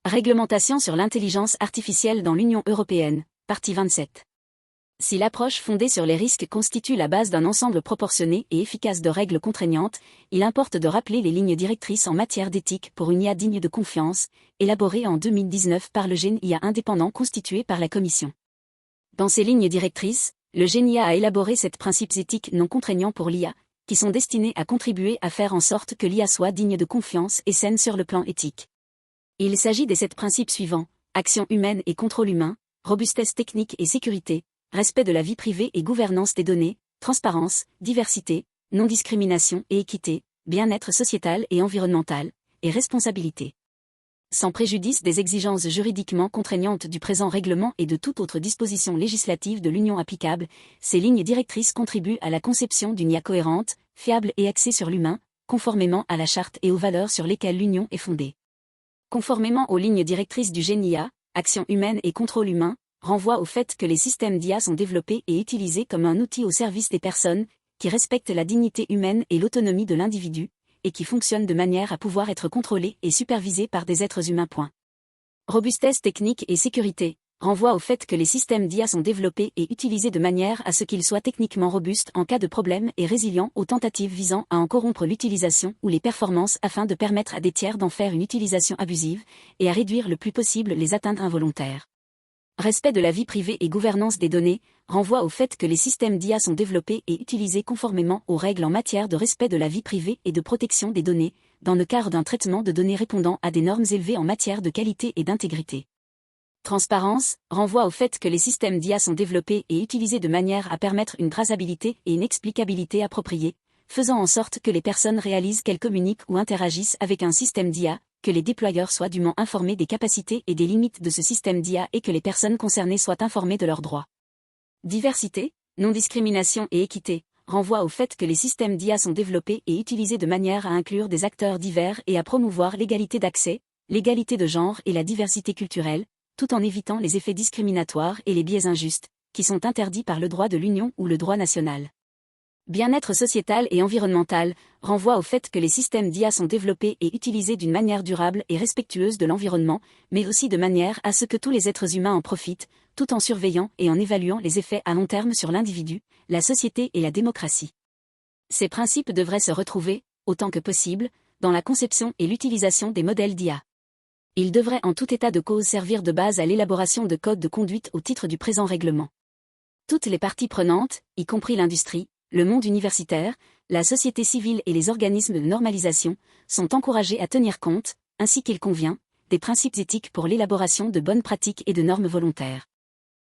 Réglementation sur l'intelligence artificielle dans l'Union européenne, partie 27. Si l'approche fondée sur les risques constitue la base d'un ensemble proportionné et efficace de règles contraignantes, il importe de rappeler les lignes directrices en matière d'éthique pour une IA digne de confiance, élaborées en 2019 par le GENIA indépendant constitué par la Commission. Dans ces lignes directrices, le GENIA a élaboré 7 principes éthiques non contraignants pour l'IA, qui sont destinés à contribuer à faire en sorte que l'IA soit digne de confiance et saine sur le plan éthique. Il s'agit des 7 principes suivants: action humaine et contrôle humain, robustesse technique et sécurité, respect de la vie privée et gouvernance des données, transparence, diversité, non-discrimination et équité, bien-être sociétal et environnemental, et responsabilité. Sans préjudice des exigences juridiquement contraignantes du présent règlement et de toute autre disposition législative de l'Union applicable, ces lignes directrices contribuent à la conception d'une IA cohérente, fiable et axée sur l'humain, conformément à la charte et aux valeurs sur lesquelles l'Union est fondée. Conformément aux lignes directrices du GENIA, action humaine et contrôle humain, renvoie au fait que les systèmes d'IA sont développés et utilisés comme un outil au service des personnes, qui respectent la dignité humaine et l'autonomie de l'individu, et qui fonctionnent de manière à pouvoir être contrôlés et supervisés par des êtres humains. Robustesse technique et sécurité renvoie au fait que les systèmes d'IA sont développés et utilisés de manière à ce qu'ils soient techniquement robustes en cas de problème et résilients aux tentatives visant à en corrompre l'utilisation ou les performances afin de permettre à des tiers d'en faire une utilisation abusive, et à réduire le plus possible les atteintes involontaires. Respect de la vie privée et gouvernance des données renvoie au fait que les systèmes d'IA sont développés et utilisés conformément aux règles en matière de respect de la vie privée et de protection des données, dans le cadre d'un traitement de données répondant à des normes élevées en matière de qualité et d'intégrité. Transparence renvoie au fait que les systèmes d'IA sont développés et utilisés de manière à permettre une traçabilité et une explicabilité appropriées, faisant en sorte que les personnes réalisent qu'elles communiquent ou interagissent avec un système d'IA, que les déployeurs soient dûment informés des capacités et des limites de ce système d'IA et que les personnes concernées soient informées de leurs droits. Diversité, non-discrimination et équité renvoie au fait que les systèmes d'IA sont développés et utilisés de manière à inclure des acteurs divers et à promouvoir l'égalité d'accès, l'égalité de genre et la diversité culturelle, tout en évitant les effets discriminatoires et les biais injustes, qui sont interdits par le droit de l'Union ou le droit national. Bien-être sociétal et environnemental renvoie au fait que les systèmes d'IA sont développés et utilisés d'une manière durable et respectueuse de l'environnement, mais aussi de manière à ce que tous les êtres humains en profitent, tout en surveillant et en évaluant les effets à long terme sur l'individu, la société et la démocratie. Ces principes devraient se retrouver, autant que possible, dans la conception et l'utilisation des modèles d'IA. Ils devraient en tout état de cause servir de base à l'élaboration de codes de conduite au titre du présent règlement. Toutes les parties prenantes, y compris l'industrie, le monde universitaire, la société civile et les organismes de normalisation, sont encouragés à tenir compte, ainsi qu'il convient, des principes éthiques pour l'élaboration de bonnes pratiques et de normes volontaires.